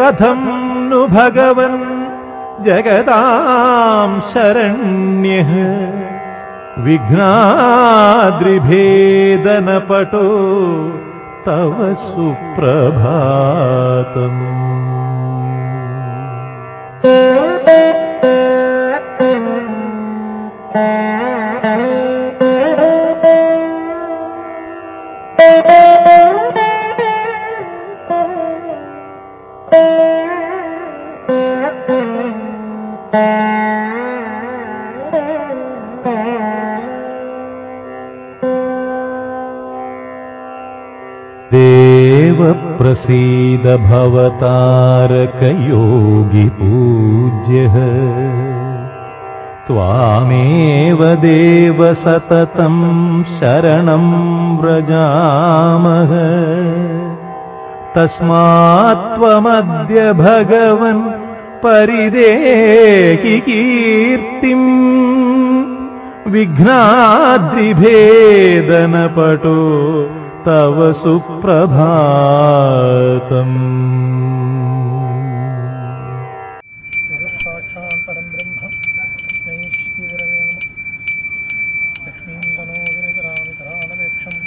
കഥം नु ഭഗവൻ ജഗതാം ശരണ്യഃ വിഘ്നാദ്രിഭേദനപടോ തവ സുപ്രഭാതം. देवप्रसीद भवतारकयोगी पूज्यः त्वामेव देव सततं शरणं व्रजामः. तस्मात् त्वमद्य भगवन् परिदेहि कीर्तिम् विघ्नाद्रिभेदनपटो तव सुप्रभातम्. साक्षात् परं ब्रह्म तस्मै श्रीगुरवे नमः. लक्ष्मीं तनोगिरिधरामि करालवेक्षम्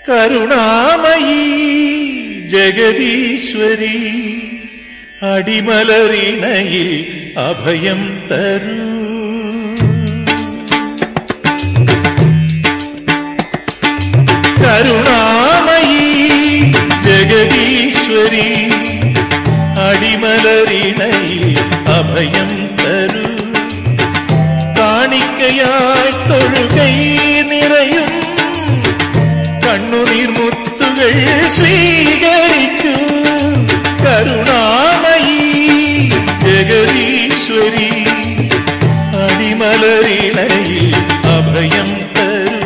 കരുണാമയീ ജഗദീശ്വരി അടിമലറിണയിൽ അഭയം തരൂ. കരുണാമയീ ജഗദീശ്വരി അടിമലറിണയിൽ അഭയം തരൂ. കാണിക്കയായി തൊഴുകൈ നിറയും കണ്ണുനീർമുത്തുകൾ സ്വീകരിക്കൂ. കരുണാമയീ ജഗദീശ്വരി അടിമലറിണയിൽ അഭയം തരൂ.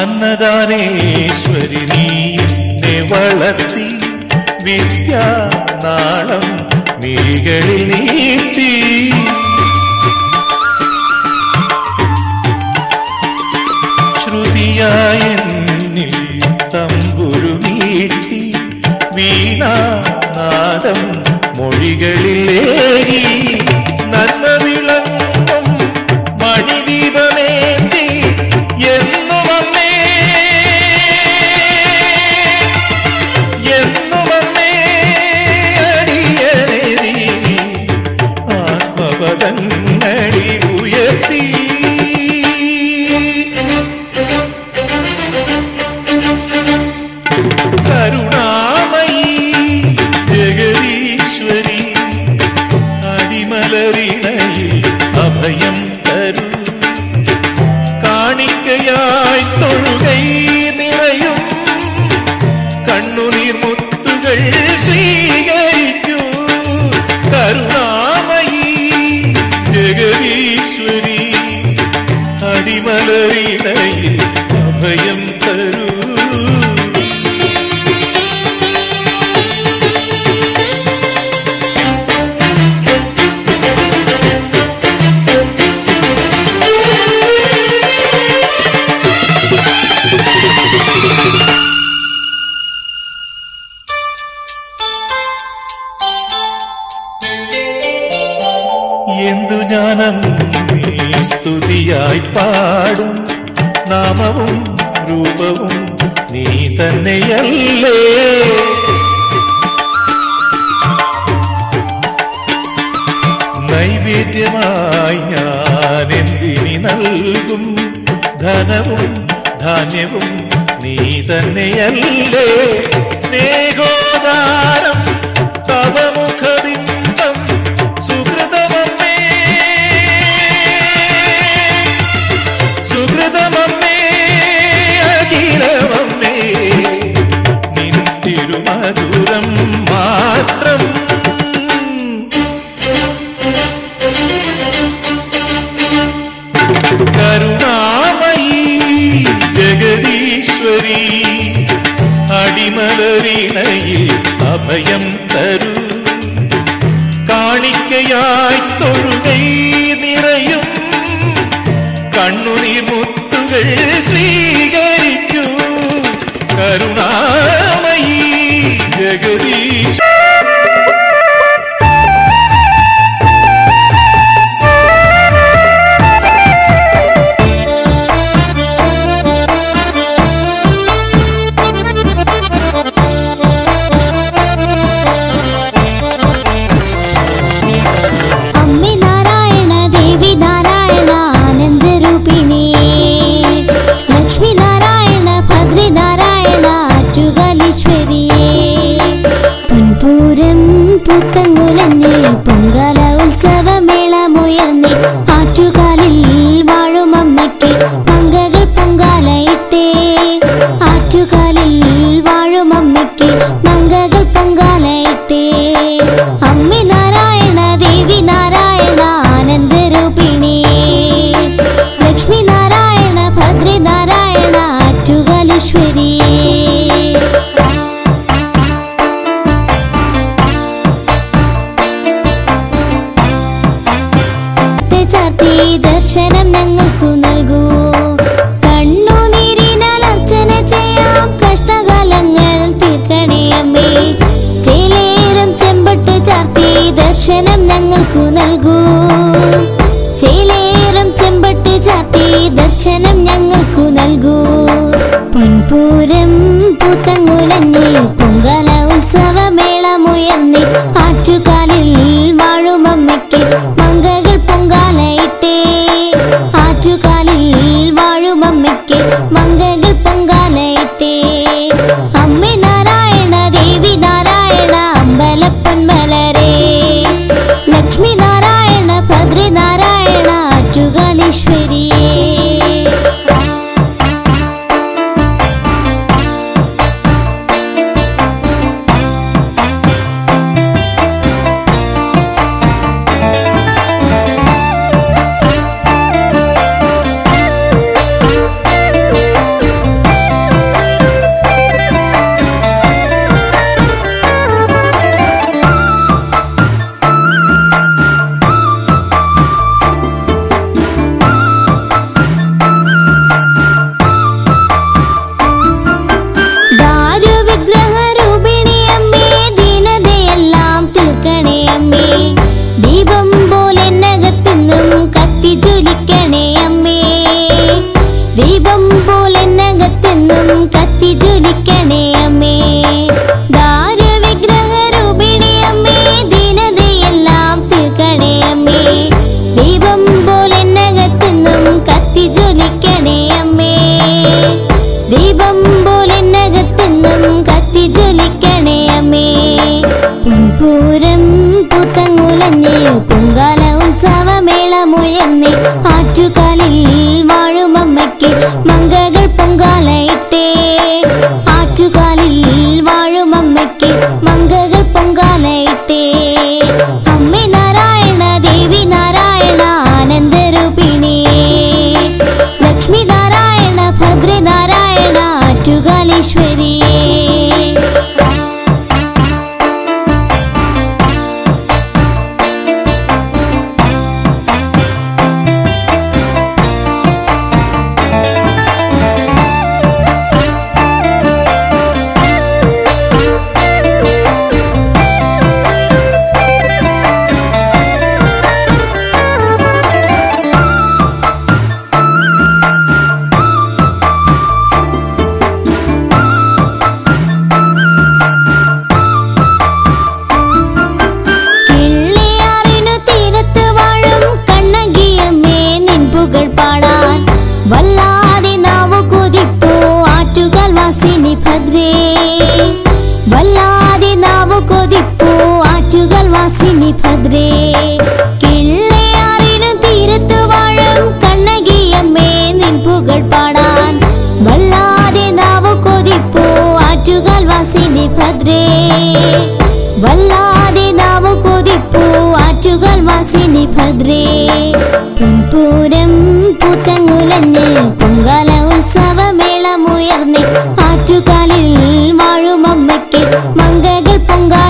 അന്നദാനേശ്വരി നീ വളർത്തി വിദ്യാനാളം മിഴികളിൽ നീട്ടി. ശ്രുതിയായെന്നിൽ തമ്പുരു നീട്ടി വീണാനാദം മൊഴികളിലേകി. നന്മ വിളങ്ങും മണിദീപമേന്തി എന്നും അമ്മേ എന്നും അമ്മേ അടിയനെതി ആത്മപദങ്ങളിൽ ഉയർത്തി. കരുണാമയീ ജഗദീശ്വരി അടിമലറിണയിൽ അഭയം തരൂ. കാണിക്കയായി തൊഴുകൈ നിറയും കണ്ണുനീർമുത്തുകൾ സ്വീകരിക്കൂ. കരുണാമയീ ജഗദീശ്വരി അടിമലറിണയിൽ അഭയം തരൂ. എന്തു ഞാനങ്ങേ സ്തുതിയായി പാടും നാമവും രൂപവും നീ തന്നെയല്ലേ. അഭയം തരൂ. കാണിക്കയായി തൊഴുകൈ നിറയും കണ്ണുനീർ മുത്തുകൾ സ്വീകരിക്കൂ. കരുണാമയീ ജഗദീശ. പുത്തങ്കുലഞ്ഞ് പൊങ്കാല ഉത്സവമേളമുയർന്ന് ആറ്റുകാലിൽ വാഴും അമ്മയ്ക്ക് മങ്കകൾ പൊങ്കാലയിട്ടേ. ആറ്റുകാലിൽ വാഴും അമ്മയ്ക്ക് മങ്കകൾ പൊങ്കാലയിട്ടേ. അമ്മി നാരായണ ദേവി നാരായണ ആനന്ദരൂപിണി ലക്ഷ്മി നാരായണ ഭദ്രി നാരായണ ആറ്റുകാലീശ്വരി. ദർശനം ഞങ്ങൾക്കു നൽകൂ. കണ്ണുനീരിനാൽ അർച്ചന ചെയ്യാം. കഷ്ടകാലങ്ങൾ തീർക്കണേ അമ്മേ. ചേലേറും ചെമ്പട്ട് ചാർത്തി ദർശനം ഞങ്ങൾക്കു നൽകൂ. ചേലേറും ചെമ്പട്ട് ചാർത്തി ദർശനം ഞങ്ങൾക്കു നൽകൂ. പൊൻപൂരം പൂത്തങ്കുലഞ്ഞ് പൊങ്കാല ഉത്സവമേളമുയർന്ന് ആറ്റുകാലിൽ വാഴും അമ്മയ്ക്ക് മങ്കകൾ പൊങ്കാലയിട്ടേ. ആറ്റുകാലിൽ വാഴും അമ്മയ്ക്ക് മങ്കകൾ പൊങ്കാലയിട്ടേ. അമ്മി നാരായണ ദേവി നാരായണ അമ്പലപ്പൊന്മലരേ. ലക്ഷ്മി നാരായണ ഭദ്രി നാരായണ ആറ്റുകാലീശ്വരിയേ. പൊങ്കാല ഉത്സവമേളമുയർന്ന് ആറ്റുകാലിൽ വാഴും അമ്മയ്ക്ക് മങ്കകൾ പൊങ്കാലയിട്ടേ. ആറ്റുകാലിൽ വാഴും അമ്മയ്ക്ക് മങ്കകൾ പൊങ്കാലയിട്ടേ. അമ്മി നാരായണ ദേവി നാരായണ ആനന്ദരൂപിണി ലക്ഷ്മി നാരായണ ഭദ്രി നാരായണ ആറ്റുകാലീശ്വരിയേ. വല്ലാതെ നാവു കൊതിപ്പൂ ആറ്റുകാൽ വാസിനി ഭദ്രേ. കിള്ളയാറിനു തീരത്തു വാഴും കണ്ണകിയമ്മേ നിൻ പുകൾ പാടാൻ. വല്ലാതെ നാവു കൊതിപ്പൂ ആറ്റുകാൽ വാസിനി ഭദ്രേ. വല്ലാതെ നാവു കൊതിപ്പൂ ആറ്റുകാൽ വാസിനി ഭദ്രേ. പൊൻപൂരം പൂത്തങ്കുലഞ്ഞ് പൊങ്കാല ഉത്സവമേളമുയർന്ന് ആറ്റുകാലിൽ വാഴും അമ്മയ്ക്ക് മങ്കകൾ പൊങ്കാല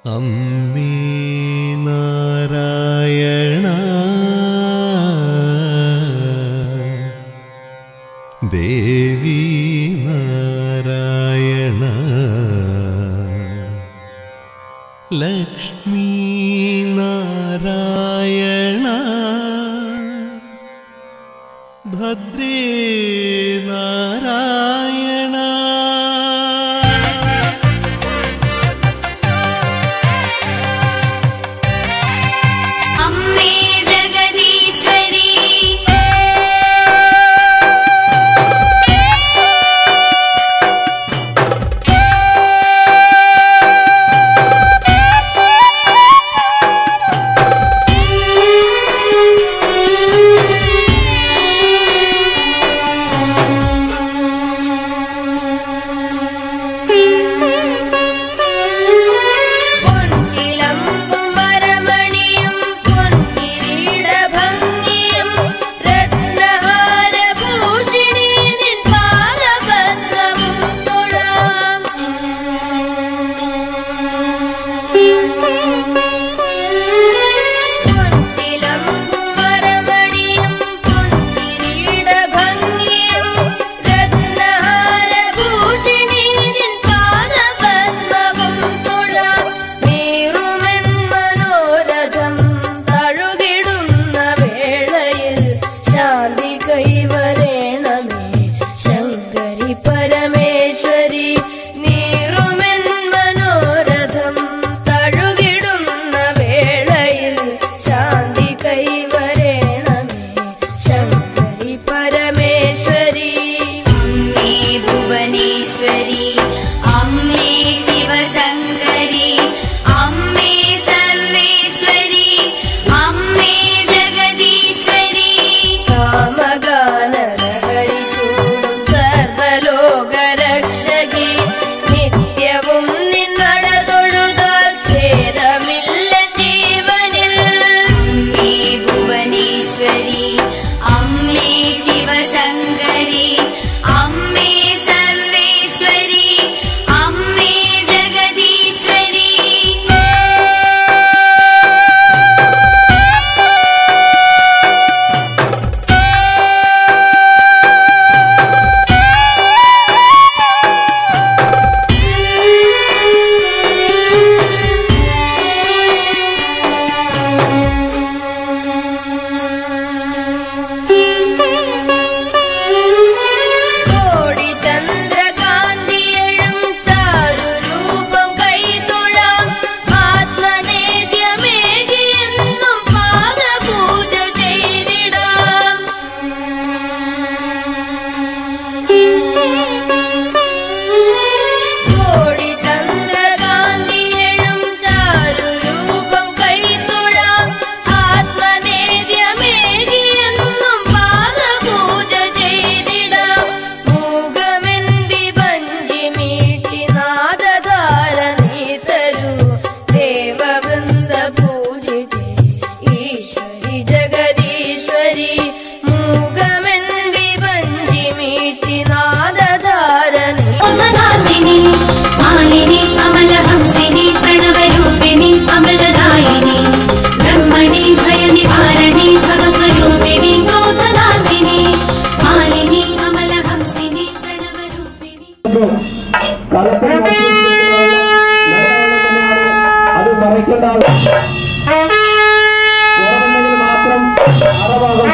അമ്മേ നാരായണ ദേവി നാരായണ ലക്ഷ്മി നാരായണ ഭദ്രേ നാരായണ അമ്മേ ജഗദീശ്വരി ശിവശങ്കരി അമ്മേ സർവേശ്വരി അമ്മേ ജഗദീശ്വരി കളത്തിൽ അത് മറയ്ക്കേണ്ട മാത്രം അറഭാഗം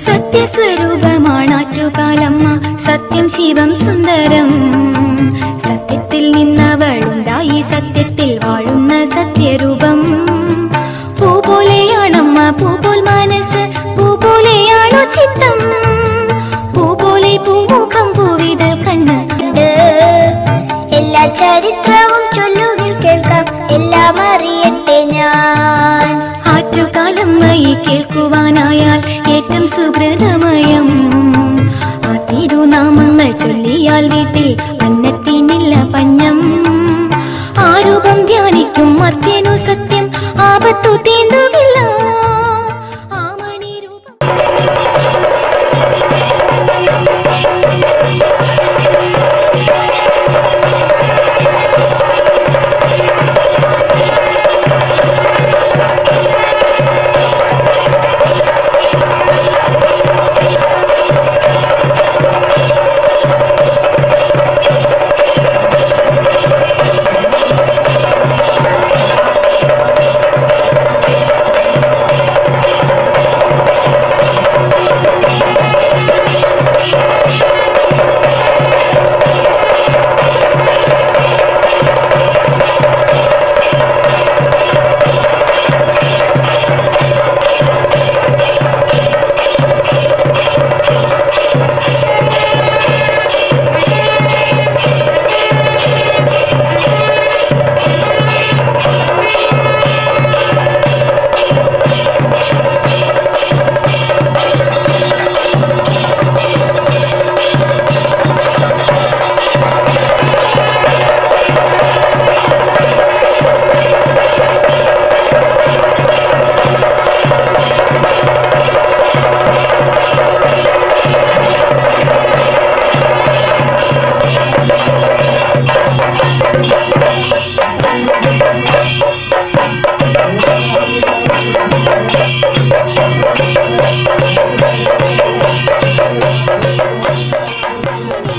സത്യസ്വരൂപമാണാറ്റുകാലമ്മ സത്യം ശിവം സുന്ദരം ചരിത്രവും ചൊല്ലുകിൽ കേൾക്കാം, എല്ലാം അറിയട്ടെ ഞാൻ. ആറ്റുകാലമ്മയെ കേൾക്കുവാനായാൽ ഏറ്റവും സുഹൃതമയം. ആ തിരുനാമങ്ങൾ ചൊല്ലിയാൽ വീട്ടിൽ അന്നത്തിനില്ല പഞ്ഞം. ആരൂപം ധ്യാനിക്കും മർത്യനു സത്യം, ആപത്തു തീണ്ടുകില്ല. ആ മണിരൂപം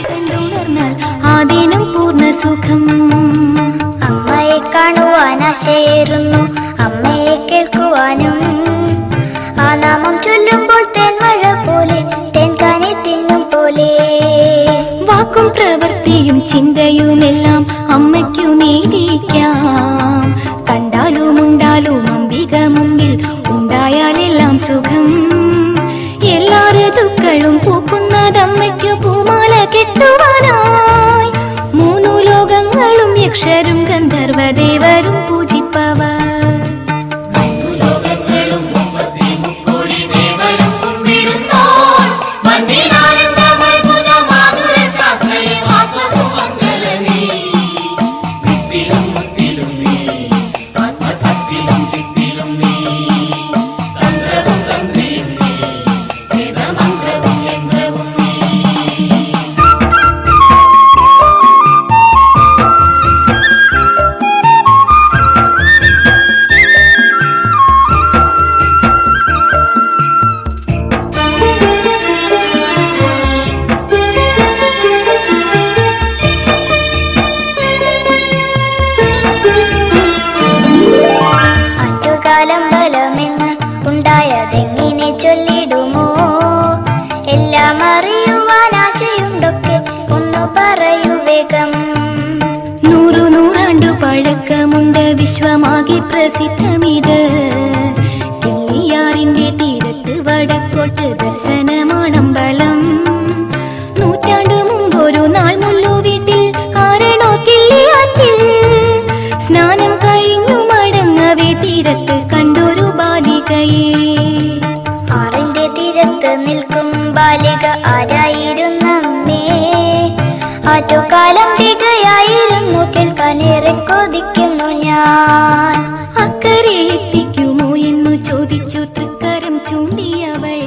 കണ്ടുണർന്നാൽ ആദിനം പൂർണ്ണ സുഖം. അമ്മയെ കാണുവാൻ ആശയേറുന്നു, അമ്മയെ കേൾക്കുവാനും. ആ നാമം ചൊല്ലുമ്പോൾ തേൻമഴ പോലെ, തേൻകാനെ തിന്നും പോലെ. വാക്കും പ്രവൃത്തിയും ചിന്തയുമെല്ലാം അമ്മയ്ക്കു നേടിക്കാം. കണ്ടാലും ഉണ്ടാലും അംബിക മുമ്പിൽ ഉണ്ടായാലെല്ലാം സുഖം. എല്ലാ ഋതുക്കളും പൂക്കുന്നതമ്മയ്ക്കു പൂമാല കെട്ടുവാനായി. മൂന്നു ലോകങ്ങളും യക്ഷരും ഗന്ധർവദേവരും പൂജിപ്പവർ. ബലമെന്ന് ഉണ്ടായതെങ്ങനെ ചൊല്ലിടുമോ? എല്ലാം അറിയുവാൻ ആശയുണ്ടൊക്കെ ഒന്നു പറയൂ വേഗം. നൂറാണ്ടു പഴക്കമുണ്ട് വിശ്വമാകെ പ്രസിദ്ധമിത്. കിള്ളിയാറിന്റെ തീരത്ത് വടക്കോട്ട് ദർശനമാണമ്പലം. നൂറ്റാണ്ടു മുമ്പൊരു നാൾ മുല്ലു വീട്ടിൽ കാരണോ കിള്ളിയാറ്റിൽ സ്നാനം കഴിഞ്ഞു മടങ്ങവേ തീരത്ത് കണ്ടൊരു ബാലികയെ. ആറിന്റെ തീരത്ത് നിൽക്കും ബാലിക ആരായിരുന്നമ്മേ? ആറ്റുകാലം തികയായിരുന്നു, കേൾക്കാനേറെ കൊതിക്കുന്നു ഞാൻ. അക്കരെ എത്തിക്കുമോ എന്നു ചോദിച്ചു തൃക്കരം ചൂണ്ടിയവൾ.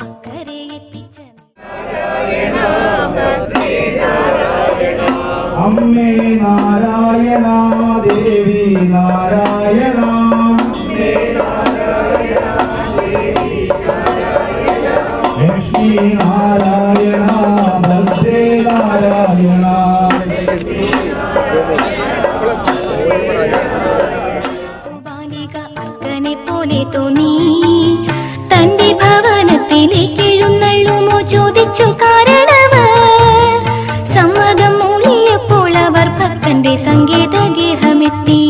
അക്കരെ എത്തിച്ച അമ്മേ നാരായണ ദേവി നാരായണ ലക്ഷ്മി നാരായണ ഭദ്രേ നാരായണ. ബാലിക അക്കനെ പോലെ തോന്നി. തന്റെ ഭവനത്തിലേക്ക് എഴുന്നള്ളുമോ ചോദിച്ചു കാരണവർ. സമ്മതം മൂളിയപ്പോൾ അവർ ഭക്തന്റെ സങ്കേത ഗേഹമെത്തി.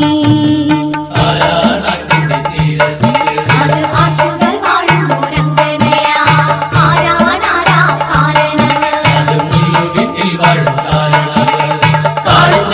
കാരണവർ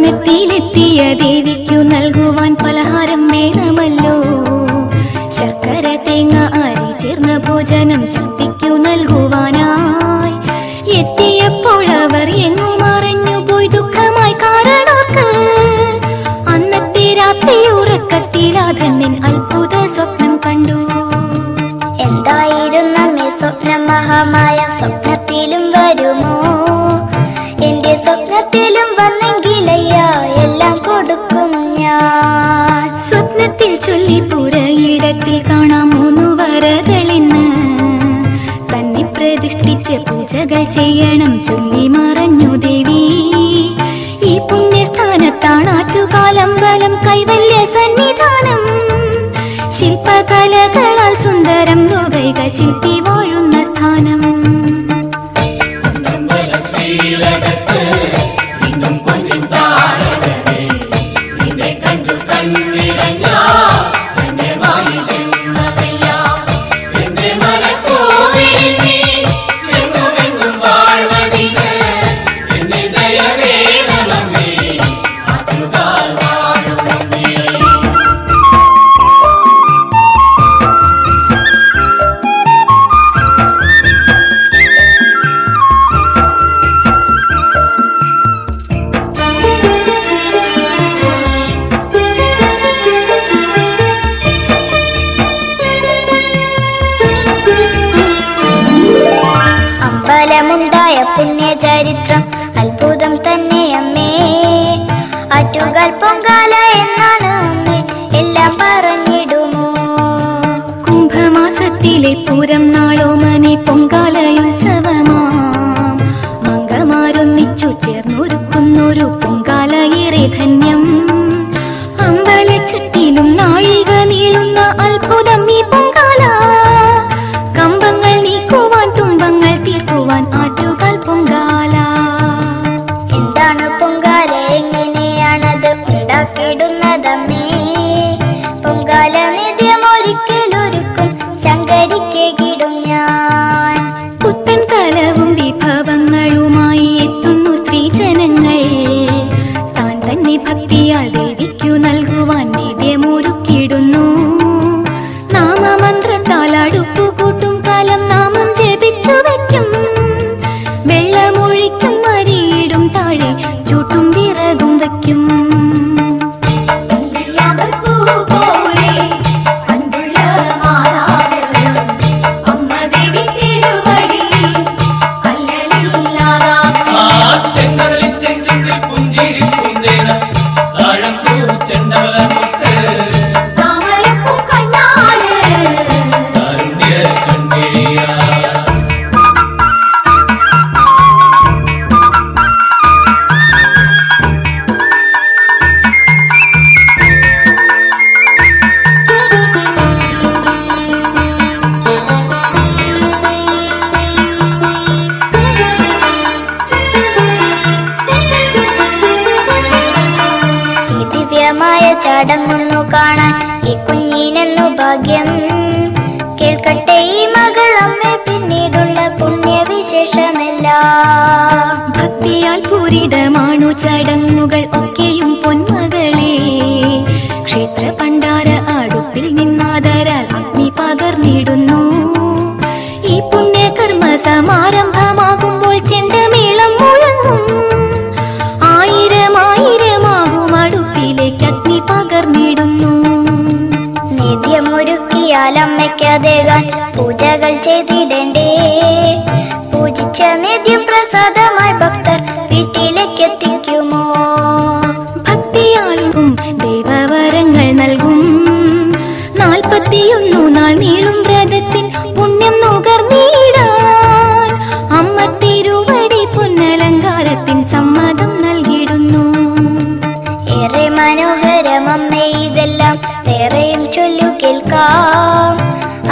ഭവനത്തിലെത്തിയ ദേവിക്കു നൽകുവാൻ പലഹാരം വേണമല്ലോ. ശർക്കര തേങ്ങ അരി ചേർന്ന ഭോജനം ശക്തിക്കു നൽകുവാനായി എത്തിയപ്പോൾ അവർ എങ്ങു മറഞ്ഞു പോയി ദുഃഖമായി കാരണവർക്ക്. അന്നത്തെ രാത്രി ഉറക്കത്തിലാധന്യൻ അത്ഭുത സ്വപ്നം കണ്ടു. എന്തായിരുന്നു നമ്മെ സ്വപ്നം? മഹാമായ സ്വപ്നത്തിലും വരുമോ? എന്റെ സ്വപ്നത്തിലും വന്നെങ്കിലയ്യ എല്ലാം കൊടുക്കും ഞാൻ. സ്വപ്നത്തിൽ ചൊല്ലി പുരയിടത്തിൽ കാണാം 3 വരകളിന്ന്. തന്നെ പ്രതിഷ്ഠിച്ച് പൂജകൾ ചെയ്യണം ചൊല്ലി മറഞ്ഞു ദേവി. ഈ പുണ്യസ്ഥാനത്താണ് ആറ്റുകാലമ്പലം കൈവല്യ സന്നിധാനം. ശില്പകലകളാൽ സുന്ദരം ലോകൈക ശില്പി വാഴുന്ന സ്ഥാനം. അമ്പലമുണ്ടായ പുണ്യചരിത്രം അത്ഭുതം തന്നെ അമ്മേ. ആറ്റുകാൽ പൊങ്കാല എന്നാണ് അമ്മേ, എല്ലാം പറഞ്ഞിടുമോ? കുംഭമാസത്തിലെ പൂരം നാളോമനെ പൊങ്കാലയുത്സവമാം. മംഗമാരൊന്നിച്ചു ചേർന്നൊരുക്കുന്നൊരു പൊങ്കാല ഏറെ ധന്യം. അമ്പല ചുറ്റിലും നാഴിക നീളുന്ന അത്ഭുതം ഈ പൊങ്കാല. കമ്പങ്ങൾ നീക്കുവാൻ തുമ്പങ്ങൾ തീർക്കുവാൻ ആറ്റുകാൽ പൊങ്കാല. എന്താണ് പൊങ്കാല? എങ്ങനെയാണത് ഉണ്ടാക്കിയിടുന്നതമ്മേ? പൊങ്കാല നിത്യം ഒരിക്കലൊരുക്കും ശങ്കരിക്കിടും ഞാൻ. പുത്തൻ കലവും വിഭവങ്ങളുമായി എത്തുന്നു സ്ത്രീജനങ്ങൾ. താൻ തന്നെ ഭക്തിയാൽ ദേവിക്കു നൽകുവാൻ നിത്യമൊരുക്കിടുന്നു. നാമമന്ത്രത്താൽ അടുപ്പുകൂട്ടും കാലം നാമം ജപിച്ചു വയ്ക്കും. വെള്ളമൊഴിക്കും അരിയിടും താഴെ ചൂട്ടും വിറകും വയ്ക്കും. ചടങ്ങുന്നു കാണാൻ ഈ കുഞ്ഞിനെന്നു ഭാഗ്യം. കേൾക്കട്ടെ ഈ മകൾ അമ്മേ പിന്നീടുള്ള പുണ്യവിശേഷമെല്ലാം. ഭക്തിയാൽ പൂരിതമാണു ചടങ്ങുകൾ ഒക്കെയും പൊന്മകളെ. ക്ഷേത്ര പണ്ടാര അടുപ്പിൽ നിന്നാദരാൽ അഗ്നി പകർന്നിടുന്നു. ഈ പുണ്യകർമ്മ സമാരംഭമാകുമ്പോൾ ചെണ്ടമേളം മുഴങ്ങും. 1000 അടുപ്പിലേക്ക് അഗ്നി പകർന്നിടുന്നു. നിത്യമൊരുക്കിയാൽ അമ്മയ്ക്കതേകാൻ പൂജകൾ ചെയ്തിടണ്ടേ. പൂജിച്ച നിത്യം പ്രസാദമായി ഭക്തർ വീട്ടിലേക്ക് എത്തിക്കുമോ? ഭക്തിയാലും ദൈവവരങ്ങൾ നൽകും. 41 നാൾ നീളും വ്രതത്തിൻ പുണ്യം നുകർന്നിടാൻ അമ്മ തിരുവടി പൊന്നലങ്കാരത്തിൻ സമ്മതം നൽകിയിടുന്നു. ഏറെ മനോഹരം അമ്മേ ഇതെല്ലാം, വേറെയും ചൊല്ലു കേൾക്കാം.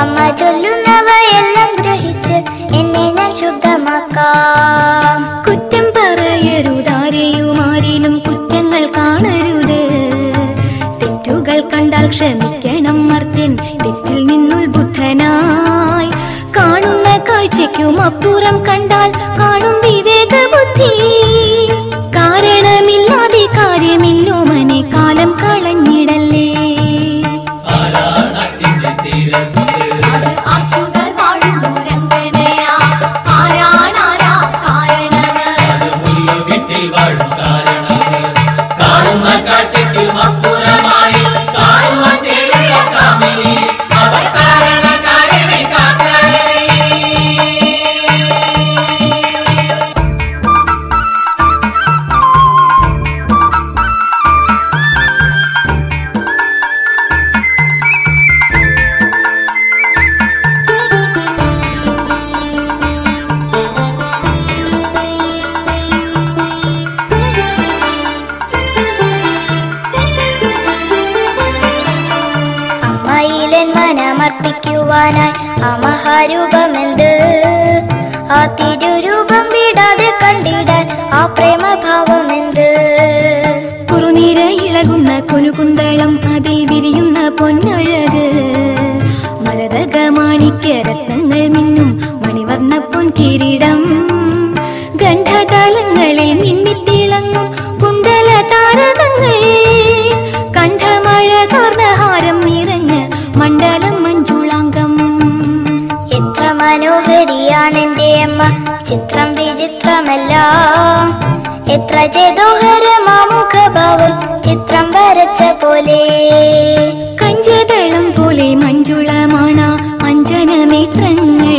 അമ്മ ചൊല്ലുന്നവയെല്ലാം ഗ്രഹിച്ച് എന്നെ ഞാൻ ശുദ്ധമാക്കാം. കുറ്റം പറയരുതാരെയുമാരിലും കുറ്റങ്ങൾ കാണരുത്. തെറ്റുകൾ കണ്ടാൽ ക്ഷമിക്കണം മർത്യൻ തെറ്റിൽ നിന്നുത്ബുദ്ധനായി. കാണുന്ന കാഴ്ചയ്ക്കും അപ്പുറം കണ്ടാൽ കാണും വിവേക ബുദ്ധി. കാരണമില്ലാതെ കാര്യ പ്രേമഭാവമെന്ത് കുറുനീര ഇളകുന്ന കുനുകുന്തളം അതിൽ വിരിയുന്ന പൊന്നഴക് മരതക മാണിക്യ രത്നങ്ങൾ മിന്നും മണിവർണ്ണ പൊൻ കിരീടം ഗണ്ഡതാലങ്ങളിൽ മിന്നിത്തിളങ്ങും കുണ്ടല താരകങ്ങൾ കണ്ഠമഴ കാർന്ന ഹാരം നിറഞ്ഞ് മണ്ഡലം മഞ്ജുളാംഗം എത്ര മനോഹരിയാണെന്റെ അമ്മ ചിത്രം വിചിത്രമല്ല എത്ര ചേതോഹരമാമുഖഭാവം ചിത്രം വരച്ച പോലെ കഞ്ചതളം പോലെ മഞ്ജുളമാണ അഞ്ജന നേത്രങ്ങൾ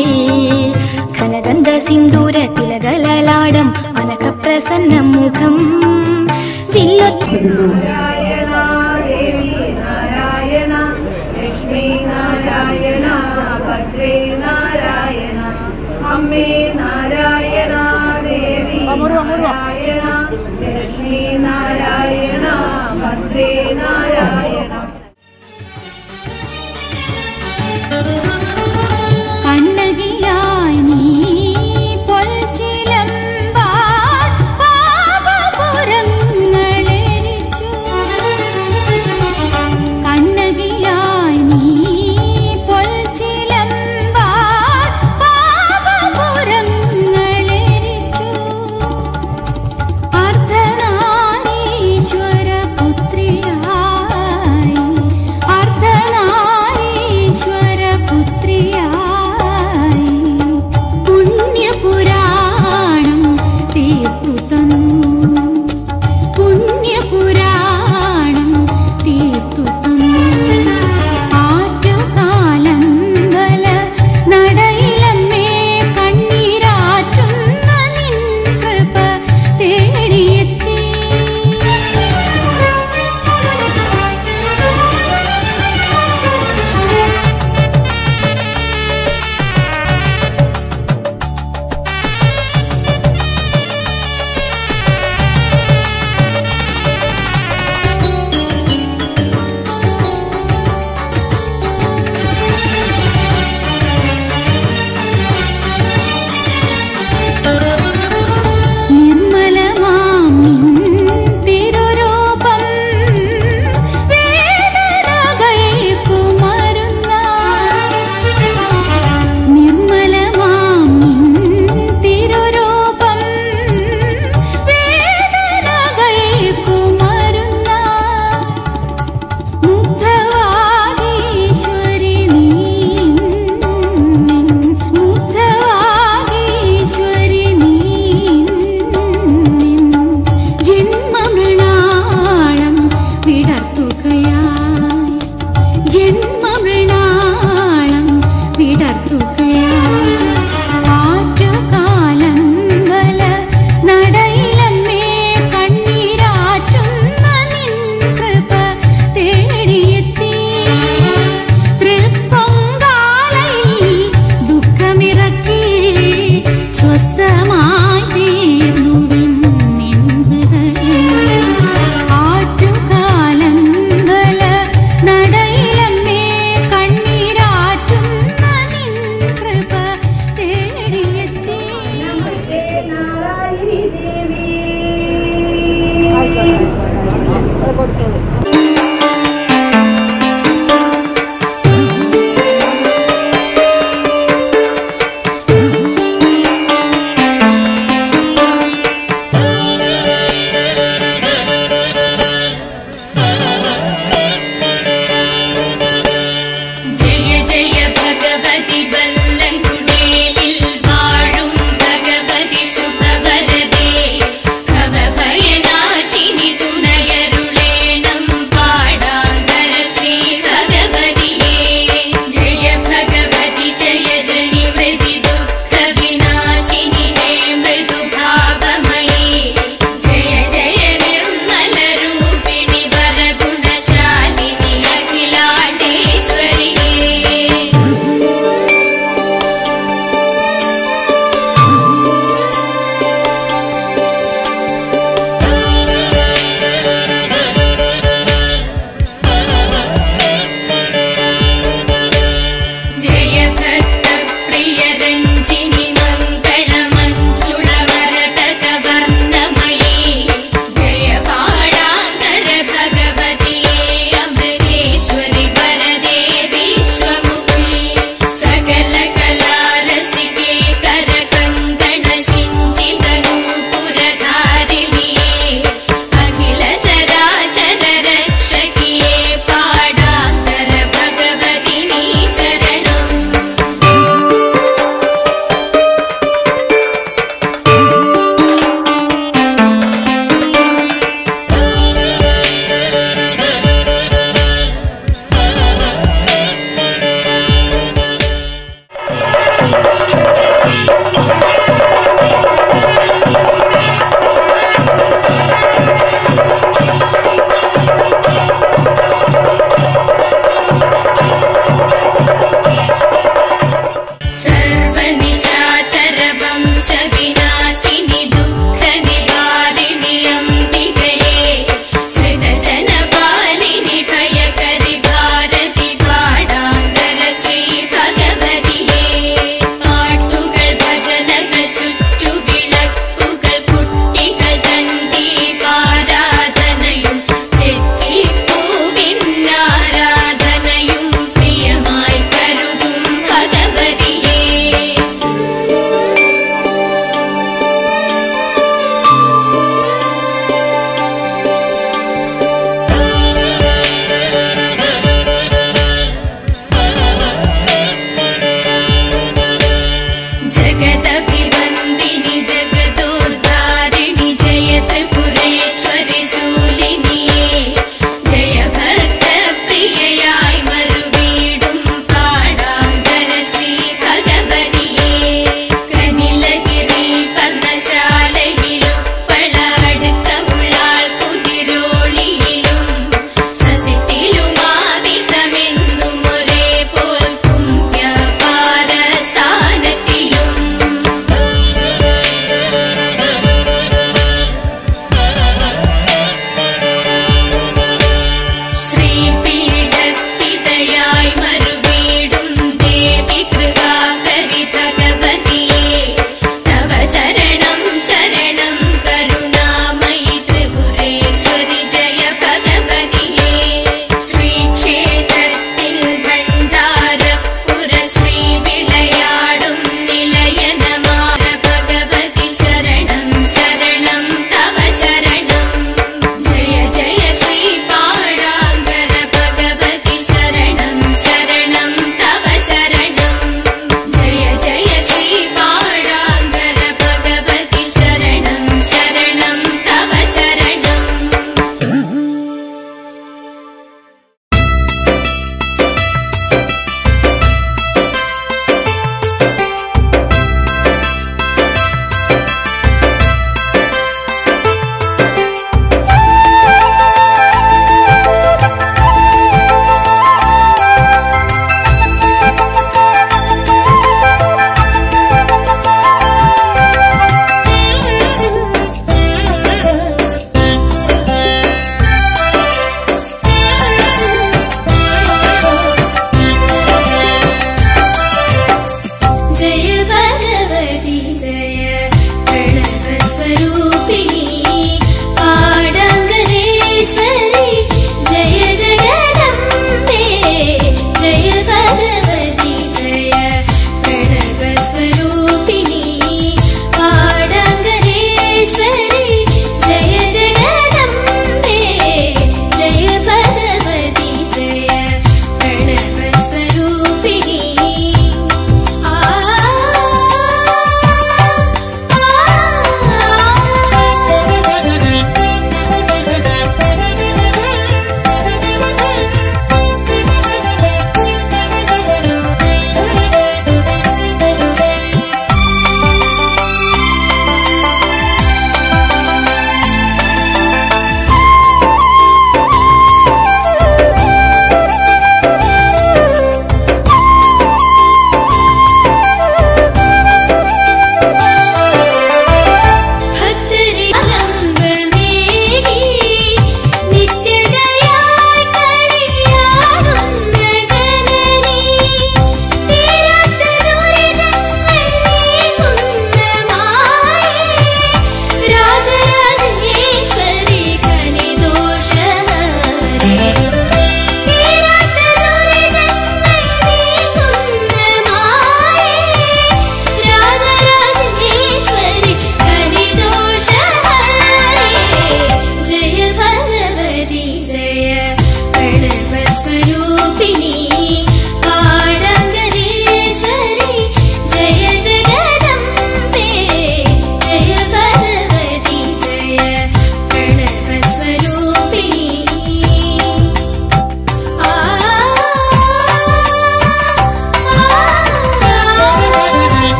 ഘനഗന്ധ സിന്ദൂര തിലകലാടം അനഘപ്രസന്ന മുഖം വില്ലൊത്ത നാരായണ ദേവി നാരായണ ലക്ഷ്മി നാരായണ ഭദ്രേ നാരായണ അമ്മേ നാരായണ ദേവി നാരായണ ലക്ഷ്മി നാരായണ ഭദ്രേ നാരായണ കണ്ണകിയായി നീ പൊൽച്ചിലമ്പാൽ പാപപുരങ്ങളെരിച്ചു കണ്ണകിയായി നീ പൊൽച്ചിലമ്പാൽ പാപപുരങ്ങളെരിച്ചു അർദ്ധനാരീശ്വര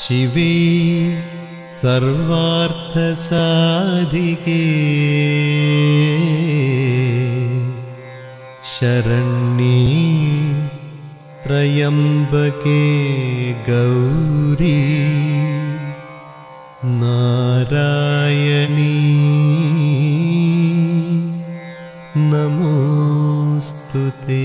शिवे सर्वार्थसाधिके शरण्ये त्र्यम्बके गौरी नारायणी नमोस्तुते।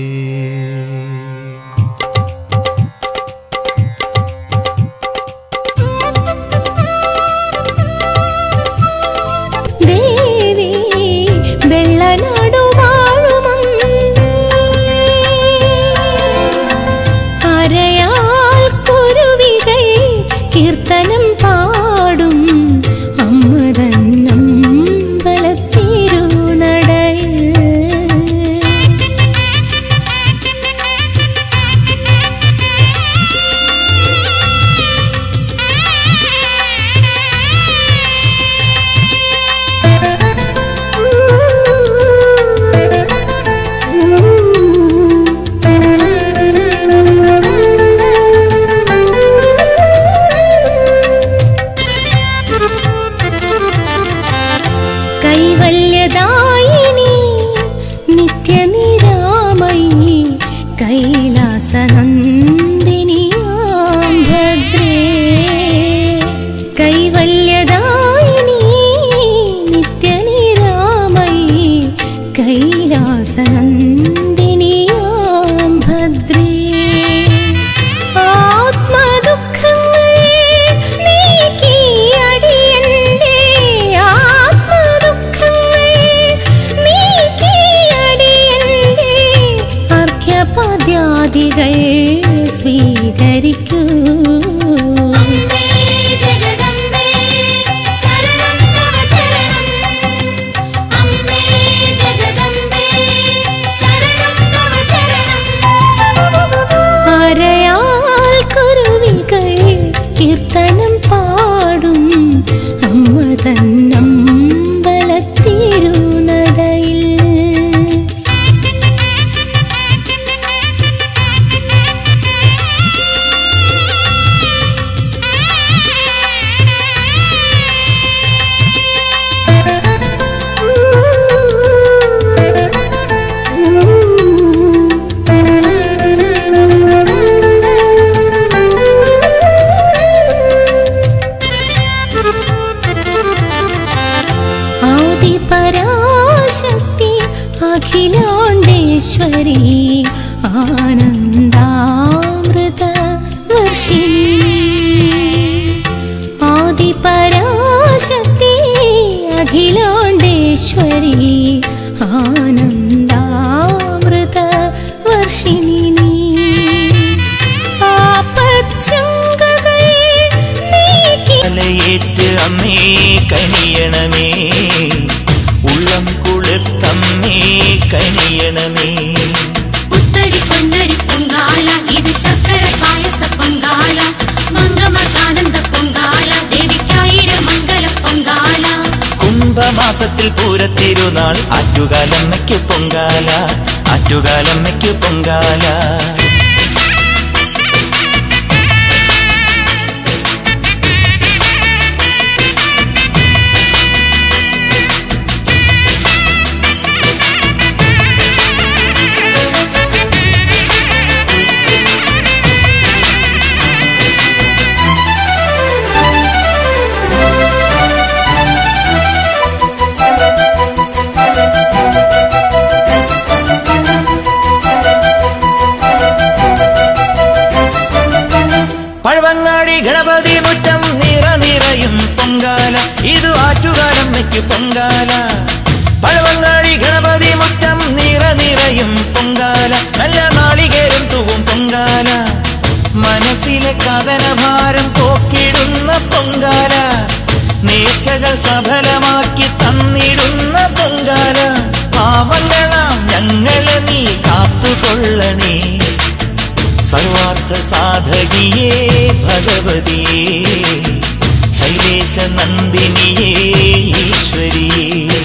അഖിലാണ്ടേശ്വരി ആനന്ദാമൃത വർഷിണി നീ ആപച്ചങ്കകൾ നീക്കി അമ്മേ കനിയണമേ ഉള്ളം കുളിർത്തമ്മേ കനിയണമേ പുത്തരി പൊന്നരി പൊങ്കാല ഇത് ശർക്കര പായസ പൊങ്കാല മംഗമകാനന്ദ പൊങ്കാല ദേവിക്കായിരം മംഗല പൊങ്കാല കുംഭമാസത്തിൽ പൂരത്തിരുനാൾ ആറ്റുകാലമ്മയ്ക്ക് പൊങ്കാല ആറ്റുകാലമ്മയ്ക്ക് പൊങ്കാല പഴവങ്ങാടി ഗണപതി മുറ്റം നിറയും പൊങ്കാല ഇത് ആറ്റുകാലമ്മയ്ക്ക് പൊങ്കാല പഴവങ്ങാടി ഗണപതി മുറ്റം നിറയും പൊങ്കാല നല്ല നാളികേരം തൂവും പൊങ്കാല മനസ്സിലെ കഥനഭാരം പോക്കിടുന്ന പൊങ്കാല നേർച്ചകൾ സഫലമാക്കി തന്നിടുന്ന പൊങ്കാല പാവങ്ങളാം ഞങ്ങളെ നീ കാത്തുകൊള്ളണേ സർവാർത്ഥ സാധകിയേ ഭഗവതിയേ ശൈലേശ നന്ദിനിയേ ഈശ്വരിയേ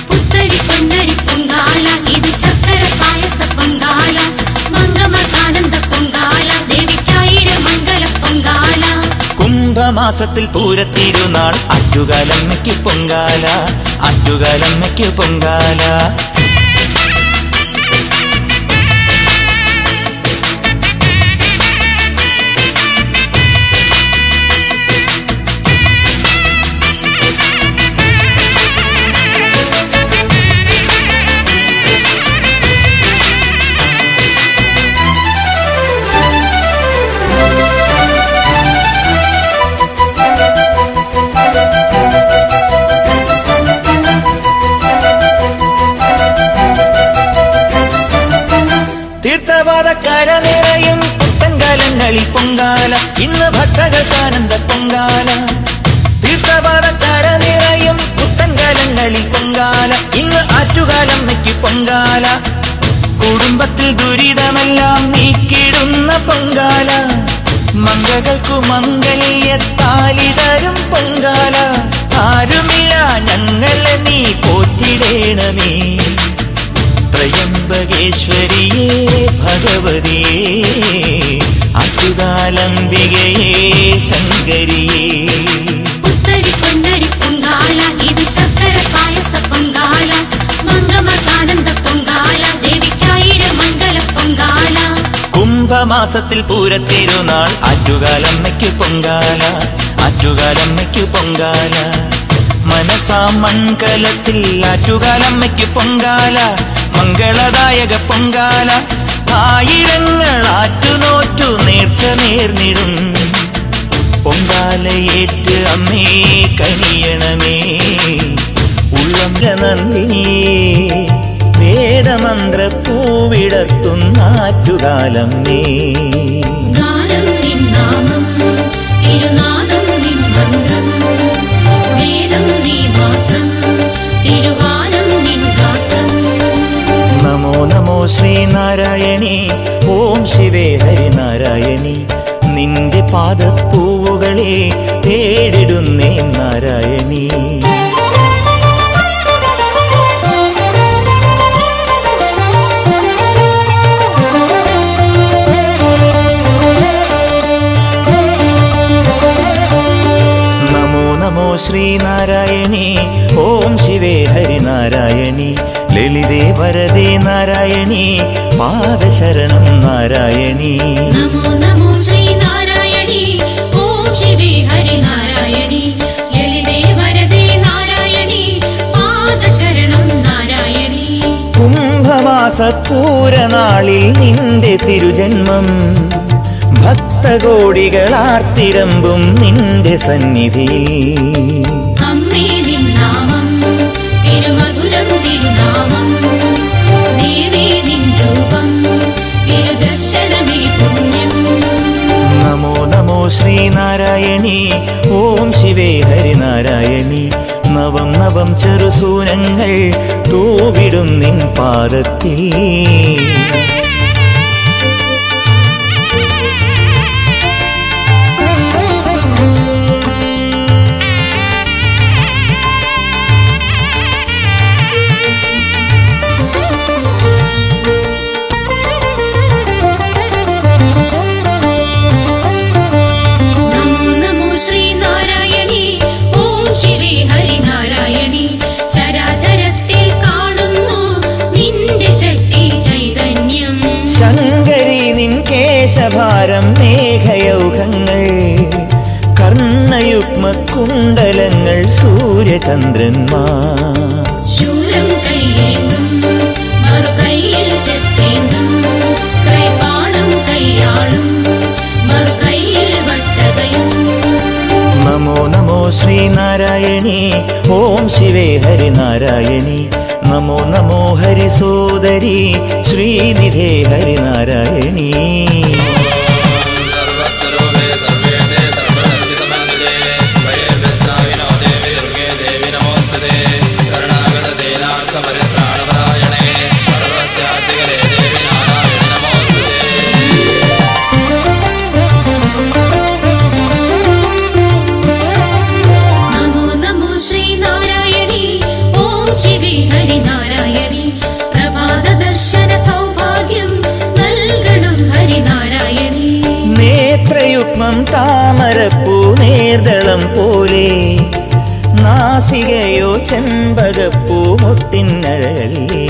പുത്തരി പൊന്നരി പൊങ്കാല ഇത് ശർക്കര പായസ പൊങ്കാല മംഗമകാനന്ദ പൊങ്കാല ദേവിക്കായിരം മംഗല പൊങ്കാല കുംഭമാസത്തിൽ പൂരത്തിരുനാൾ ആറ്റുകാലമ്മയ്ക്ക് പൊങ്കാല ആറ്റുകാലമ്മയ്ക്ക് പൊങ്കാല തീർത്ഥവാദക്കര നിറയും പുത്തൻകാലങ്ങളിൽ പൊങ്കാല ഇന്ന് ഭക്തകൾക്കാനന്ദ പൊങ്കാല തീർത്ഥവാദക്കര നിറയും പുത്തൻകാലങ്ങളിൽ പൊങ്കാല ഇന്ന് ആറ്റുകാലമ്മയ്ക്ക് പൊങ്കാല കുടുംബത്തിൽ ദുരിതമെല്ലാം നീക്കിടുന്ന പൊങ്കാല മംഗകൾക്കു മംഗല്യത്താലി തരും പൊങ്കാല ആരുമില്ല ഞങ്ങളെ നീ പോറ്റിടേണമേ ത്രയംബകേശ്വരിയേ ഭഗവതിയേ ആറ്റുകാലംബികയേ ശങ്കരിയേ പുത്തരി പൊന്നരി പൊങ്കാല ഇത് ശർക്കര പായസ പൊങ്കാല മംഗമകാനന്ദ പൊങ്കാല ദേവിക്കായിരം മംഗല പൊങ്കാല കുംഭമാസത്തിൽ പൂരത്തിരുനാൾ ആറ്റുകാലമ്മയ്ക്ക് പൊങ്കാല ആറ്റുകാലമ്മയ്ക്ക് പൊങ്കാല മനസാ മംഗലത്തിൽ ആറ്റുകാലമ്മയ്ക്ക് പൊങ്കാല മംഗളദായക പൊങ്കാല ആയിരങ്ങൾ ആറ്റുനോറ്റു നേർച്ച നേർന്നിടും പൊങ്കാലയേറ്റ് അമ്മേ കനിയണമേ ഉള്ളം നന്ദിനിയേ വേദമന്ത്ര പൂവിടർത്തുന്ന ആറ്റുകാലമ്മേ ഗാനം നിൻ നാമം തിരുനാദം നിൻ മന്ത്രം വേദം നീ മാത്രം തിരുവാനം നിൻ ഗാത്രം നമോ നമോ ശ്രീനാരായണി ഓം ശിവേ ഹരിനാരായണി നിന്റെ പാദപ്പൂവുകളെ തേടിടുന്നേ നാരായണി നമോ നമോ ശ്രീനാരായണി ഓം ശിവേ ഹരിനാരായണി ലളിതേ വരദേ നാരായണി പാദശരണം നാരായണി നമോ നമോ ശ്രീനാരായണി ഓം ശിവേ ഹരിനാരായണി ലളിതേ വരദേ നാരായണി പാദശരണം നാരായണി കുംഭമാസപ്പൂരനാളിൽ നിന്റെ തിരുജന്മം ഭക്തകോടികളാർത്തിരമ്പും നിന്റെ സന്നിധിയിൽ അമ്മേ നിൻ നാമം തിരുമധുരം തിരുനാമം ദേവി നിൻ രൂപം തിരുദർശനമേ പുണ്യം. നമോ നമോ ശ്രീനാരായണി ഓം ശിവേ ഹരിനാരായണി. നവം നവം ചെറുസൂനങ്ങൾ തൂവിടും നിൻ പാദത്തിൽ. ശങ്കരി നിൻ കേശഭാരം മേഘയൗഘങ്ങൾ കർണയുഗ്മകുണ്ടലങ്ങൾ സൂര്യചന്ദ്രന്മാർ. ശൂലം കൈയേന്തും മറുകൈയിൽ ചെത്തേന്തും കൈപാണം കൈയാളും മറുകൈയിൽ വട്ടകയും. നമോ നമോ ശ്രീനാരായണി ഓം ശിവേ ഹരിനാരായണി. നമോ നമോ ഹരിസോദരി ശ്രീനിധേ ഹരിനാരായണി. നേത്രയുഗ്മം താമരപ്പൂ നേർദളം പോലെ നാസികയോ ചെമ്പകപ്പൂ മുട്ടിനഴലേ.